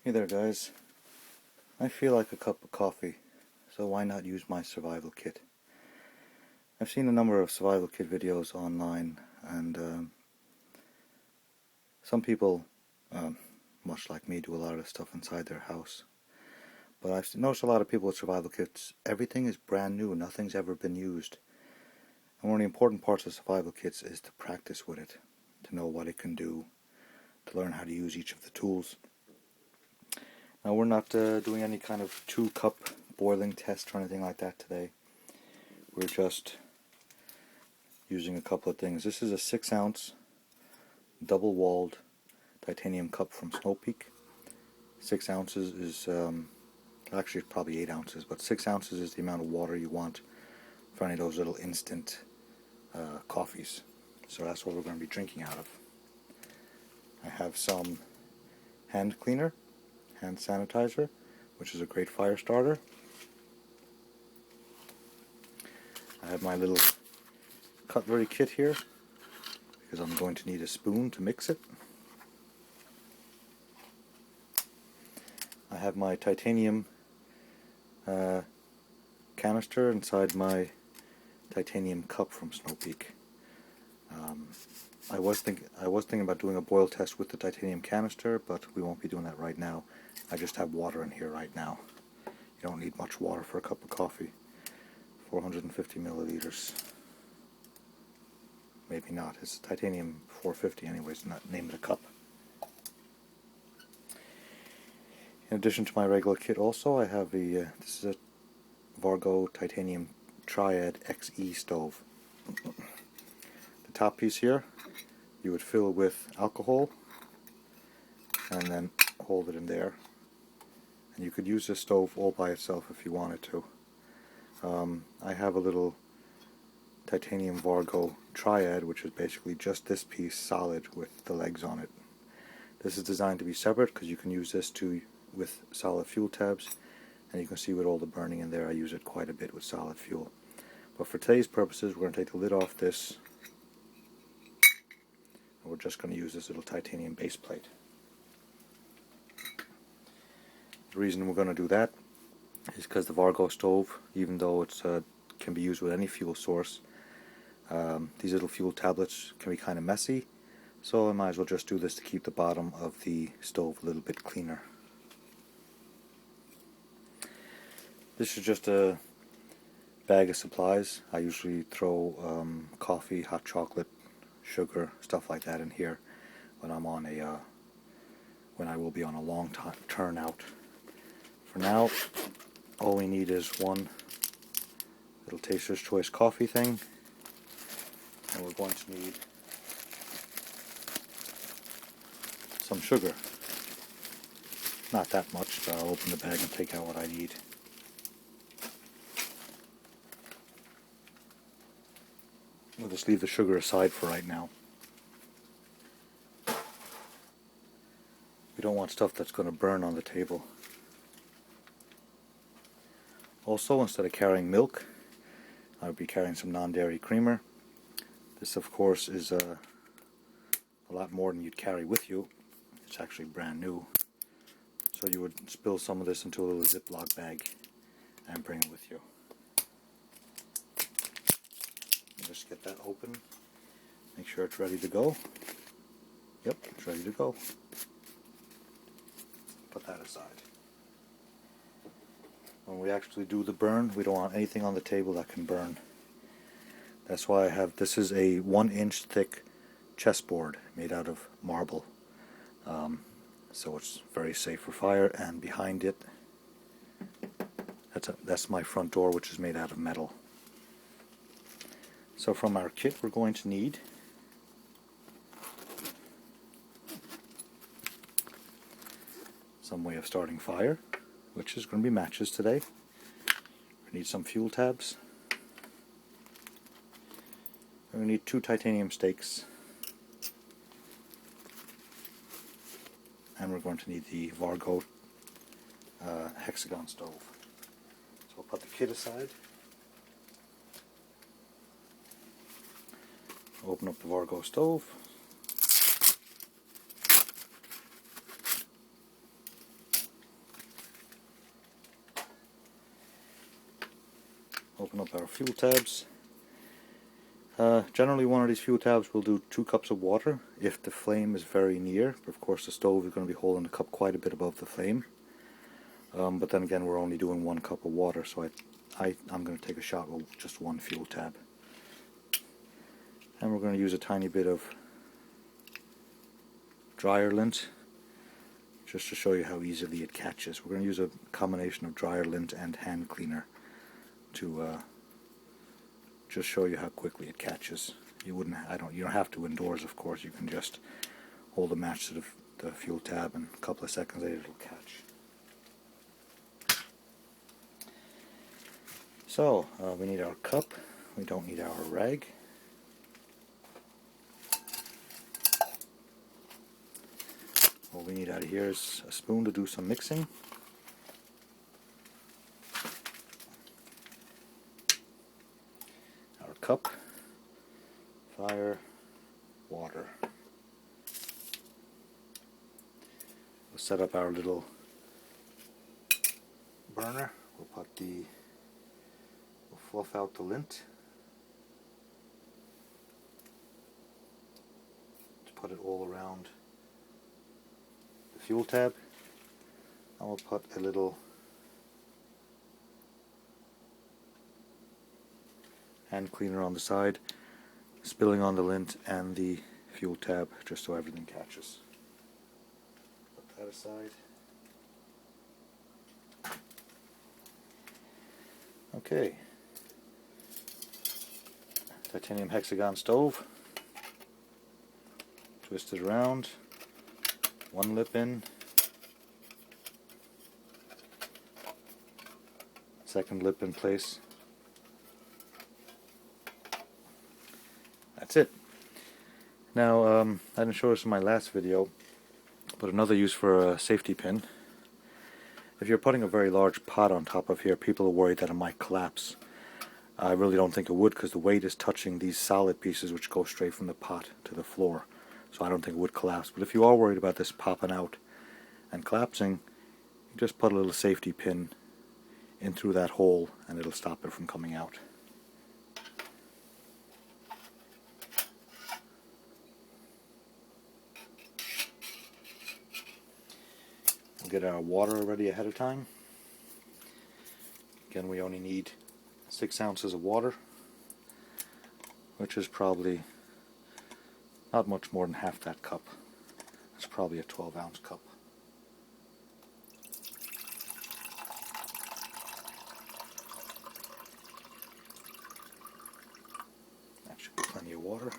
Hey there guys, I feel like a cup of coffee, so why not use my survival kit? I've seen a number of survival kit videos online, and some people, much like me, do a lot of stuff inside their house. But I've noticed a lot of people with survival kits, everything is brand new, nothing's ever been used. And one of the important parts of survival kits is to practice with it, to know what it can do, to learn how to use each of the tools. Now we're not doing any kind of 2-cup boiling test or anything like that today. We're just using a couple of things. This is a 6-ounce double-walled titanium cup from Snow Peak. 6 ounces is, actually it's probably 8 ounces, but 6 ounces is the amount of water you want for any of those little instant coffees. So that's what we're going to be drinking out of. I have some hand cleaner, hand sanitizer, which is a great fire starter. I have my little cutlery kit here, because I'm going to need a spoon to mix it. I have my titanium canister inside my titanium cup from Snow Peak. I was thinking about doing a boil test with the titanium canister, but we won't be doing that right now. I just have water in here right now. You don't need much water for a cup of coffee. 450 milliliters. Maybe not. It's titanium 450 anyways, not name of the cup. In addition to my regular kit also, I have this is a Vargo titanium triad XE stove. The top piece here you would fill with alcohol and then hold it in there, and you could use this stove all by itself if you wanted to. I have a little titanium Vargo triad, which is basically just this piece solid with the legs on it. This is designed to be separate because you can use this with solid fuel tabs, and you can see with all the burning in there I use it quite a bit with solid fuel. But for today's purposes we're going to take the lid off this, and we're just going to use this little titanium base plate. The reason we're going to do that is because the Vargo stove, even though it can be used with any fuel source, these little fuel tablets can be kind of messy, so I might as well just do this to keep the bottom of the stove a little bit cleaner. This is just a bag of supplies. I usually throw coffee, hot chocolate, sugar, stuff like that in here when I'm on when I will be on a long turn out. For now, all we need is one little Taster's Choice coffee thing, and we're going to need some sugar. Not that much, but I'll open the bag and take out what I need. We'll just leave the sugar aside for right now. We don't want stuff that's going to burn on the table. Also, instead of carrying milk, I'll be carrying some non-dairy creamer. This, of course, is a lot more than you'd carry with you. It's actually brand new. So you would spill some of this into a little Ziploc bag and bring it with you. Just get that open. Make sure it's ready to go. Yep, it's ready to go. Put that aside. When we actually do the burn, we don't want anything on the table that can burn. That's why I have, this is a 1-inch thick chessboard made out of marble. So it's very safe for fire, and behind it, that's my front door, which is made out of metal. So from our kit we're going to need some way of starting fire, which is going to be matches today. We need some fuel tabs. We're going to need 2 titanium stakes. And we're going to need the Vargo hexagon stove. So I'll put the kit aside. Open up the Vargo stove. open up our fuel tabs. Generally one of these fuel tabs will do 2 cups of water if the flame is very near, but of course the stove is going to be holding the cup quite a bit above the flame. But then again, we're only doing 1 cup of water, so I'm going to take a shot with just 1 fuel tab. And we're going to use a tiny bit of dryer lint just to show you how easily it catches. We're going to use a combination of dryer lint and hand cleaner to just show you how quickly it catches. You don't have to indoors, of course. You can just hold a match to the fuel tab, and a couple of seconds later it'll catch. So we need our cup. We don't need our rag. What we need out of here is a spoon to do some mixing. Our cup, fire, water. We'll set up our little burner. We'll fluff out the lint. To put it all around the fuel tab. And we'll put a little hand cleaner on the side, spilling on the lint and the fuel tab just so everything catches. Put that aside. Okay. Titanium hexagon stove. Twist it around. 1 lip in. Second lip in place. That's it. Now, I didn't show this in my last video, but another use for a safety pin. If you're putting a very large pot on top of here, people are worried that it might collapse. I really don't think it would, because the weight is touching these solid pieces which go straight from the pot to the floor. So I don't think it would collapse. But if you are worried about this popping out and collapsing, you just put a little safety pin in through that hole and it'll stop it from coming out. We'll get our water ready ahead of time. Again, we only need 6 ounces of water, which is probably not much more than half that cup. It's probably a 12-ounce cup. That should be plenty of water.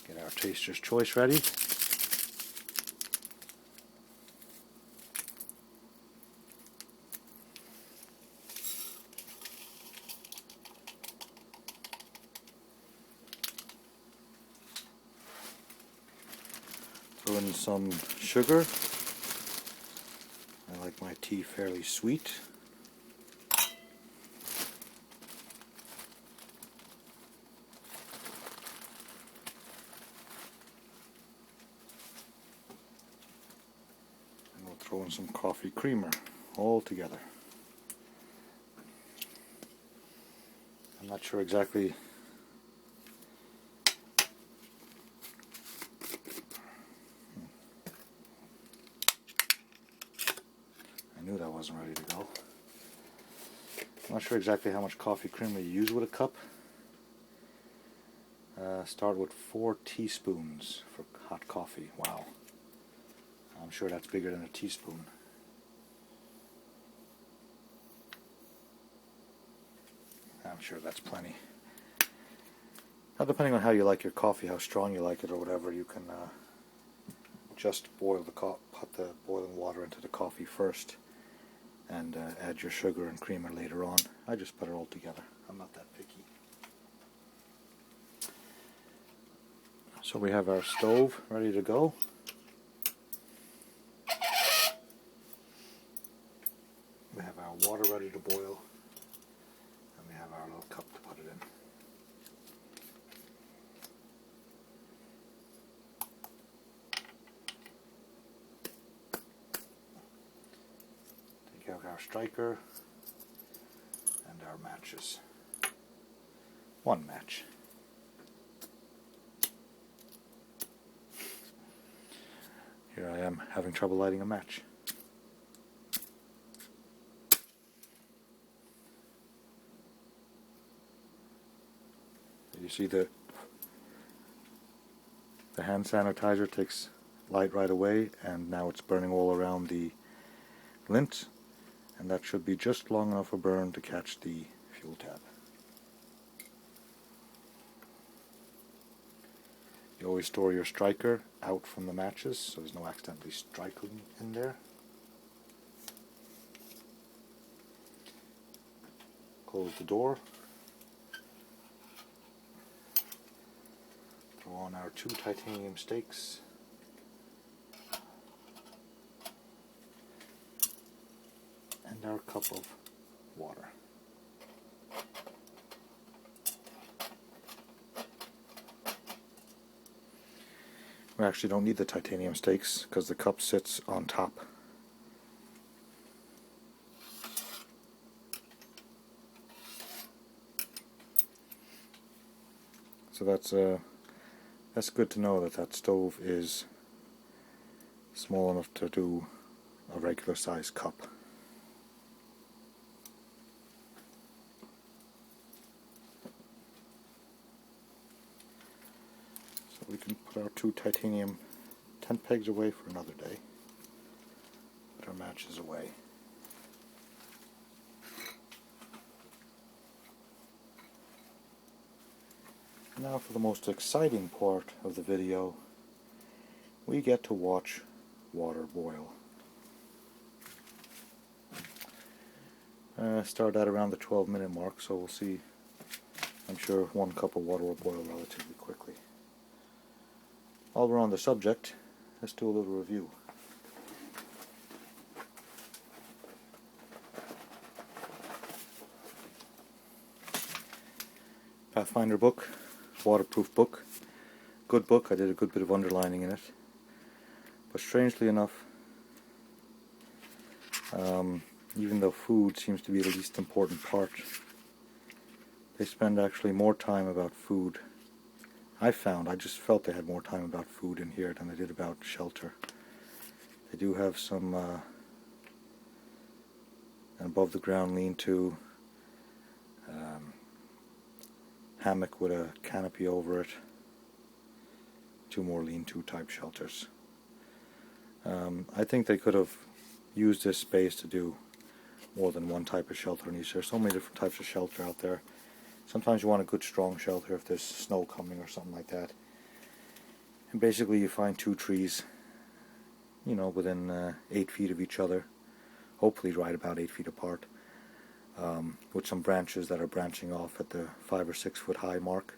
Get our taster's choice ready. Throw in some sugar. I like my tea fairly sweet. And we'll throw in some coffee creamer all together. I'm not sure exactly knew that wasn't ready to go. I'm not sure exactly how much coffee creamer you use with a cup. Start with 4 teaspoons for hot coffee. Wow. I'm sure that's bigger than a teaspoon. I'm sure that's plenty. Now, depending on how you like your coffee, how strong you like it or whatever, you can just boil put the boiling water into the coffee first and add your sugar and creamer later on. I just put it all together. I'm not that picky. So we have our stove ready to go. We have our water ready to boil. And we have our little cup to put it in. our striker and our matches. One match. Here I am having trouble lighting a match. You see the hand sanitizer takes light right away, and now it's burning all around the lint, and that should be just long enough a burn to catch the fuel tab. You always store your striker out from the matches so there's no accidentally striking in there. Close the door. Throw on our 2 titanium stakes. And our cup of water. We actually don't need the titanium stakes because the cup sits on top. So that's good to know that stove is small enough to do a regular size cup. So we can put our 2 titanium tent pegs away for another day. Put our matches away. Now for the most exciting part of the video, we get to watch water boil. Start at around the 12-minute mark, so we'll see. I'm sure 1 cup of water will boil relatively quickly. While we're on the subject, let's do a little review. Pathfinder book, waterproof book, good book. I did a good bit of underlining in it, but strangely enough, even though food seems to be the least important part, they spend actually more time about food. I just felt they had more time about food in here than they did about shelter. They do have some an above the ground lean-to, hammock with a canopy over it, 2 more lean-to type shelters. I think they could have used this space to do more than 1 type of shelter in each. There's so many different types of shelter out there. Sometimes you want a good strong shelter if there's snow coming or something like that. And basically you find 2 trees, you know, within 8 feet of each other, hopefully right about 8 feet apart, with some branches that are branching off at the 5 or 6 foot high mark,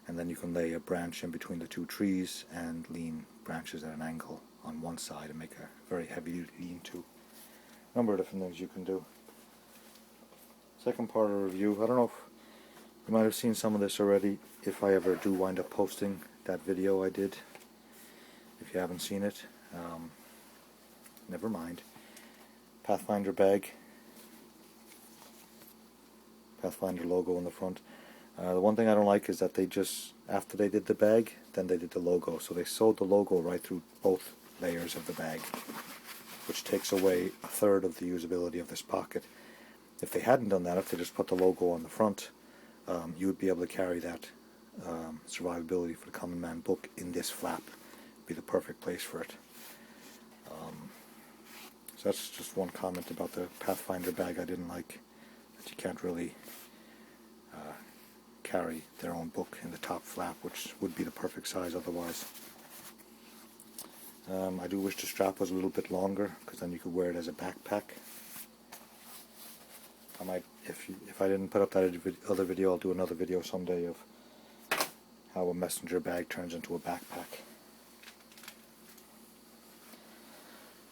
and then you can lay a branch in between the 2 trees and lean branches at an angle on one side and make a very heavy lean-to. A number of different things you can do. Second part of the review, I don't know if you might have seen some of this already if I ever do wind up posting that video I did. If you haven't seen it, never mind. Pathfinder bag. Pathfinder logo in the front. The one thing I don't like is that they just, after they did the bag, then they did the logo. So they sewed the logo right through both layers of the bag, which takes away 1/3 of the usability of this pocket. If they hadn't done that, if they just put the logo on the front, you would be able to carry that survivability for the common man book in this flap. It'd be the perfect place for it. So that's just one comment about the Pathfinder bag I didn't like, that you can't really carry their own book in the top flap, which would be the perfect size otherwise. I do wish the strap was a little bit longer, because then you could wear it as a backpack. I might, if I didn't put up that other video, I'll do another video someday of how a messenger bag turns into a backpack.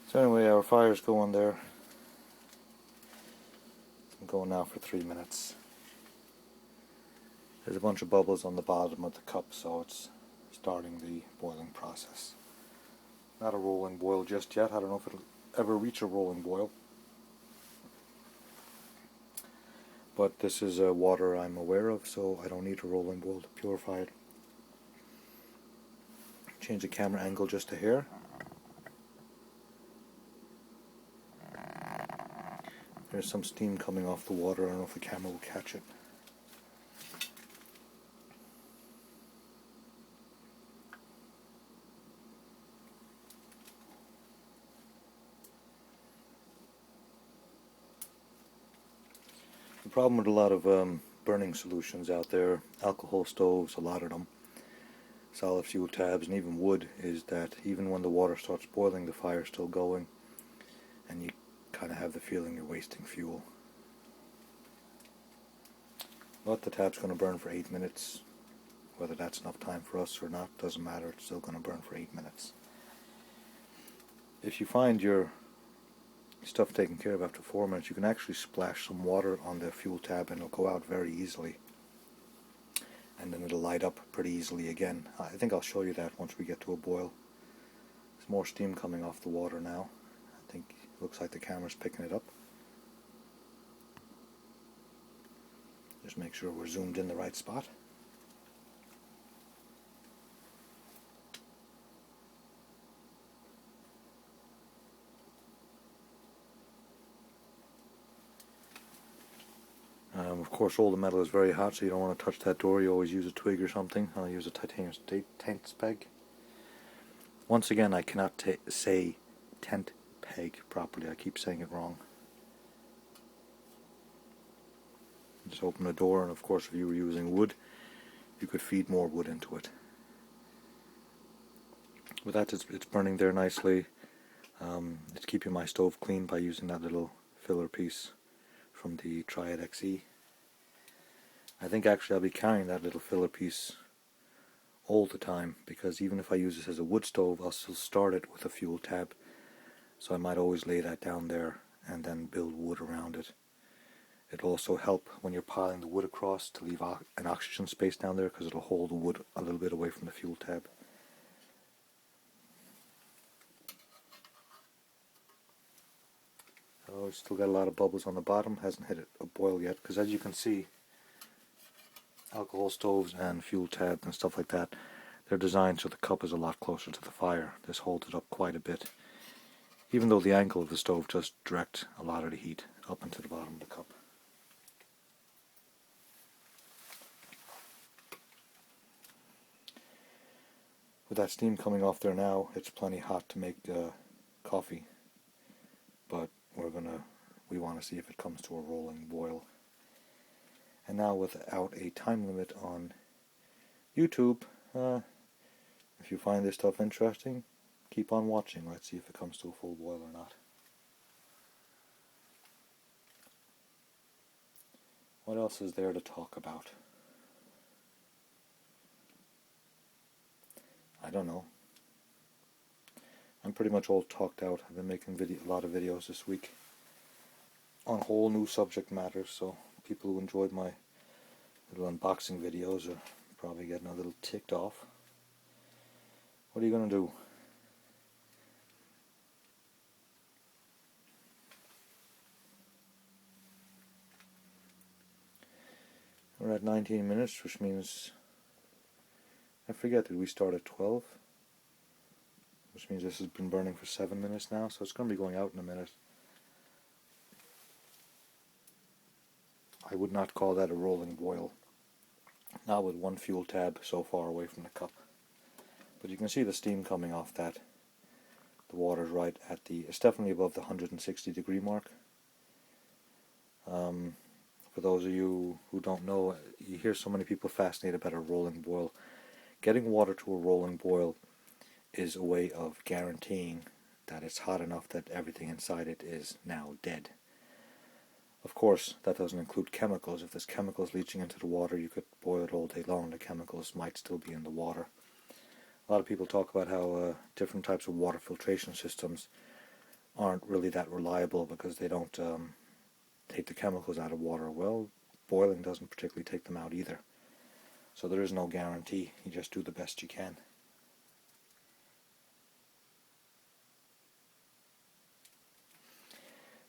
So anyway, our fire's going there. I'm going now for 3 minutes. There's a bunch of bubbles on the bottom of the cup, so it's starting the boiling process. Not a rolling boil just yet. I don't know if it'll ever reach a rolling boil. But this is water I'm aware of, so I don't need a rolling boil to purify it. Change the camera angle just a hair. There's some steam coming off the water. I don't know if the camera will catch it. The problem with a lot of burning solutions out there, alcohol stoves, a lot of them, solid fuel tabs, and even wood, is that even when the water starts boiling, the fire's still going, and you kind of have the feeling you're wasting fuel. But the tab's going to burn for 8 minutes. Whether that's enough time for us or not doesn't matter. It's still going to burn for 8 minutes. If you find your stuff taken care of after 4 minutes, you can actually splash some water on the fuel tab and it'll go out very easily. And then it'll light up pretty easily again. I think I'll show you that once we get to a boil. There's more steam coming off the water now. I think it looks like the camera's picking it up. Just make sure we're zoomed in the right spot. Of course, all the metal is very hot, so you don't want to touch that door. You always use a twig or something. I'll use a titanium tent peg. Once again, I cannot say tent peg properly. I keep saying it wrong. Just open the door, and of course, if you were using wood, you could feed more wood into it. With that, it's burning there nicely. It's keeping my stove clean by using that little filler piece from the Triad XE. I think actually I'll be carrying that little filler piece all the time, because even if I use this as a wood stove, I'll still start it with a fuel tab. So I might always lay that down there and then build wood around it. It'll also help when you're piling the wood across to leave an oxygen space down there, because it'll hold the wood a little bit away from the fuel tab. Oh, it's still got a lot of bubbles on the bottom. Hasn't hit a boil yet, because as you can see, alcohol stoves and fuel tabs and stuff like that, they're designed so the cup is a lot closer to the fire. This holds it up quite a bit, even though the angle of the stove does direct a lot of the heat up into the bottom of the cup. With that steam coming off there now, it's plenty hot to make coffee, but we want to see if it comes to a rolling boil. And now, without a time limit on YouTube, if you find this stuff interesting, keep on watching. Let's see if it comes to a full boil or not. What else is there to talk about? I don't know. I'm pretty much all talked out. I've been making a lot of videos this week on whole new subject matters, so people who enjoyed my little unboxing videos are probably getting a little ticked off. What are you going to do? We're at 19 minutes, which means, I forget, did we start at 12? Which means this has been burning for 7 minutes now, so it's going to be going out in a minute. I would not call that a rolling boil. Not with one fuel tab so far away from the cup. But you can see the steam coming off that. The water's right at it's definitely above the 160 degree mark. For those of you who don't know, you hear so many people fascinated about a rolling boil. Getting water to a rolling boil is a way of guaranteeing that it's hot enough that everything inside it is now dead. Of course, that doesn't include chemicals. If there's chemicals leaching into the water, you could boil it all day long. The chemicals might still be in the water. A lot of people talk about how different types of water filtration systems aren't really that reliable because they don't take the chemicals out of water. Well, boiling doesn't particularly take them out either. So there is no guarantee. You just do the best you can.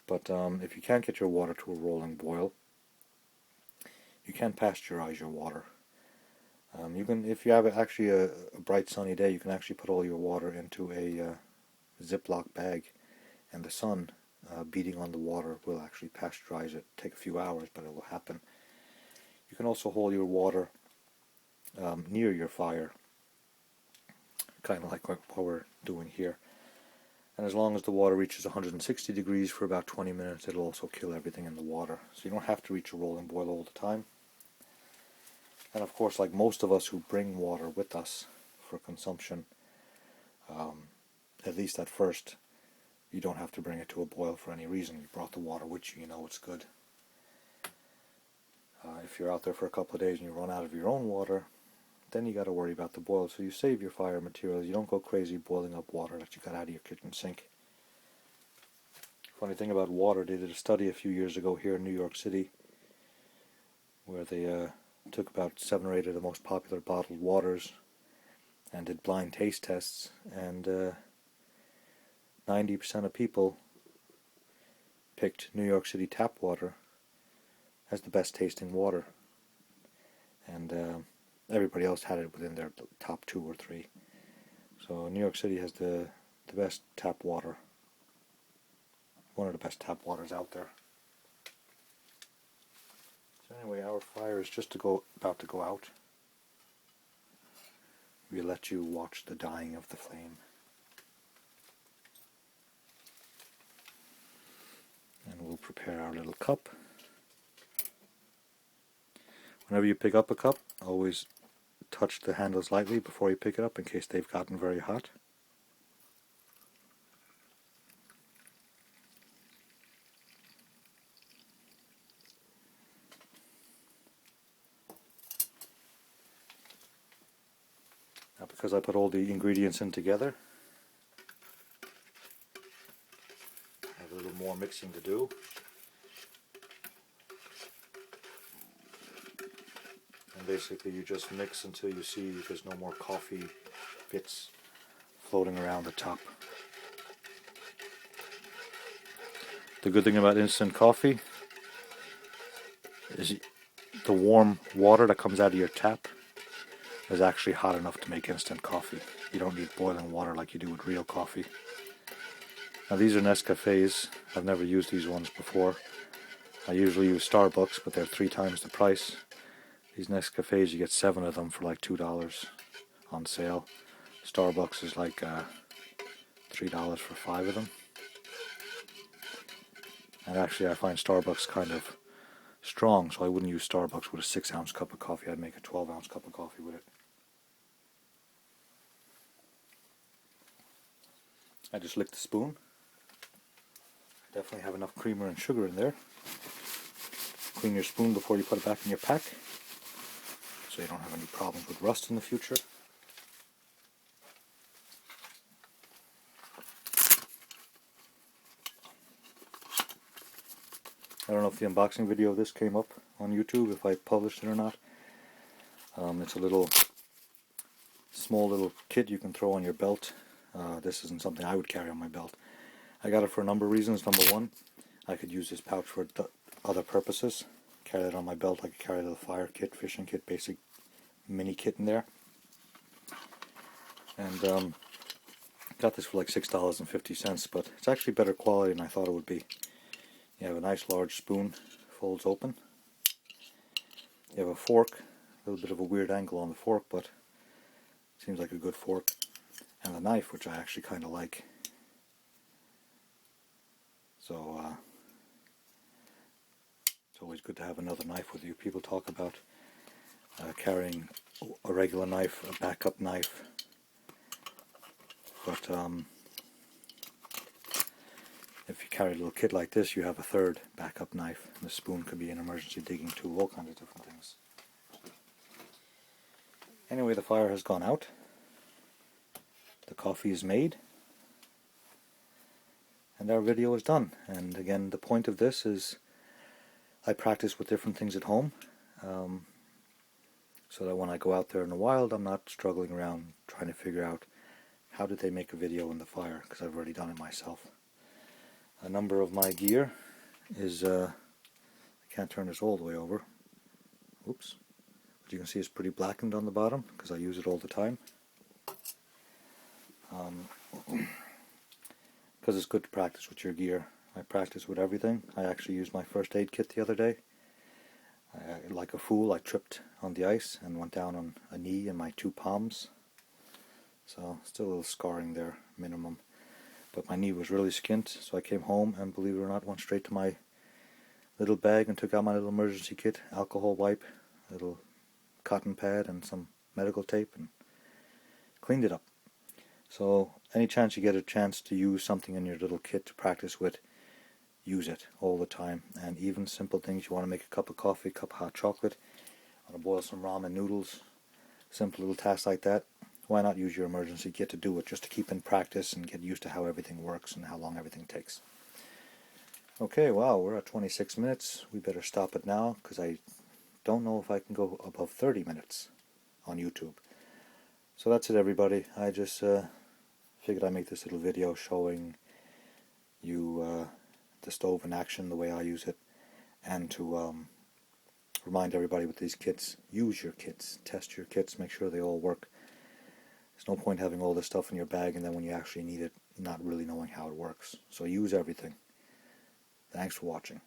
But if you can't get your water to a rolling boil, you can pasteurize your water. You can, if you have actually a bright sunny day, you can actually put all your water into a Ziploc bag, and the sun beating on the water will actually pasteurize it. Take a few hours, but it will happen. You can also hold your water near your fire, kind of like what we're doing here. And as long as the water reaches 160 degrees for about 20 minutes, it'll also kill everything in the water. So you don't have to reach a rolling boil all the time. And of course, like most of us who bring water with us for consumption, at least at first, you don't have to bring it to a boil for any reason. You brought the water with you, you know it's good. If you're out there for a couple of days and you run out of your own water, then you got to worry about the boil. So you save your fire materials. You don't go crazy boiling up water that you got out of your kitchen sink. Funny thing about water, they did a study a few years ago here in New York City where they took about 7 or 8 of the most popular bottled waters and did blind taste tests, and 90% of people picked New York City tap water as the best tasting water, and everybody else had it within their top 2 or 3. So New York City has the best tap water, one of the best tap waters out there. So anyway, our fire is just about to go out. We'll let you watch the dying of the flame. And we'll prepare our little cup. Whenever you pick up a cup, always touch the handles lightly before you pick it up in case they've gotten very hot. Now, because I put all the ingredients in together, I have a little more mixing to do. And basically you just mix until you see there's no more coffee bits floating around the top. The good thing about instant coffee is the warm water that comes out of your tap is actually hot enough to make instant coffee. You don't need boiling water like you do with real coffee. Now these are Nescafes. I've never used these ones before. I usually use Starbucks, but they're 3 times the price. These Nescafes, you get 7 of them for like $2 on sale. Starbucks is like $3 for 5 of them. And actually I find Starbucks kind of strong, so I wouldn't use Starbucks with a 6-ounce cup of coffee. I'd make a 12-ounce cup of coffee with it. I just licked the spoon. Definitely have enough creamer and sugar in there. Clean your spoon before you put it back in your pack, so you don't have any problems with rust in the future. I don't know if the unboxing video of this came up on YouTube, if I published it or not. It's a small little kit you can throw on your belt. This isn't something I would carry on my belt. I got it for a number of reasons. Number one, I could use this pouch for other purposes. Carry it on my belt. I could carry a little fire kit, fishing kit, basic mini kit in there. And got this for like $6.50, but it's actually better quality than I thought it would be. You have a nice large spoon, folds open. You have a fork, a little bit of a weird angle on the fork, but it seems like a good fork. And a knife, which I actually kind of like. So it's always good to have another knife with you. People talk about carrying a regular knife, a backup knife, but if you carry a little kit like this, you have a third backup knife. And the spoon could be an emergency digging tool, all kinds of different things. Anyway, the fire has gone out. The coffee is made. And our video is done. And again, the point of this is I practice with different things at home, so that when I go out there in the wild, I'm not struggling around trying to figure out how did they make a video in the fire, because I've already done it myself. A number of my gear is, I can't turn this all the way over, Oops. But you can see it's pretty blackened on the bottom because I use it all the time. Because it's good to practice with your gear. I practice with everything. I actually used my first aid kit the other day. Like a fool, I tripped on the ice and went down on a knee and my two palms. So still a little scarring there, minimum. But my knee was really skint, so I came home and, believe it or not, went straight to my little bag and took out my little emergency kit, alcohol wipe, a little cotton pad and some medical tape, and cleaned it up. So any chance you get a chance to use something in your little kit to practice with, use it all the time. And even simple things, you want to make a cup of coffee, a cup of hot chocolate, want to boil some ramen noodles, simple little tasks like that, why not use your emergency kit to do it, just to keep in practice and get used to how everything works and how long everything takes. Okay, wow, we're at 26 minutes. We better stop it now because I don't know if I can go above 30 minutes on YouTube. So that's it, everybody. I just figured I'd make this little video showing you the stove in action, the way I use it, and to remind everybody with these kits, use your kits, test your kits, make sure they all work. There's no point having all this stuff in your bag and then when you actually need it, not really knowing how it works. So use everything. Thanks for watching.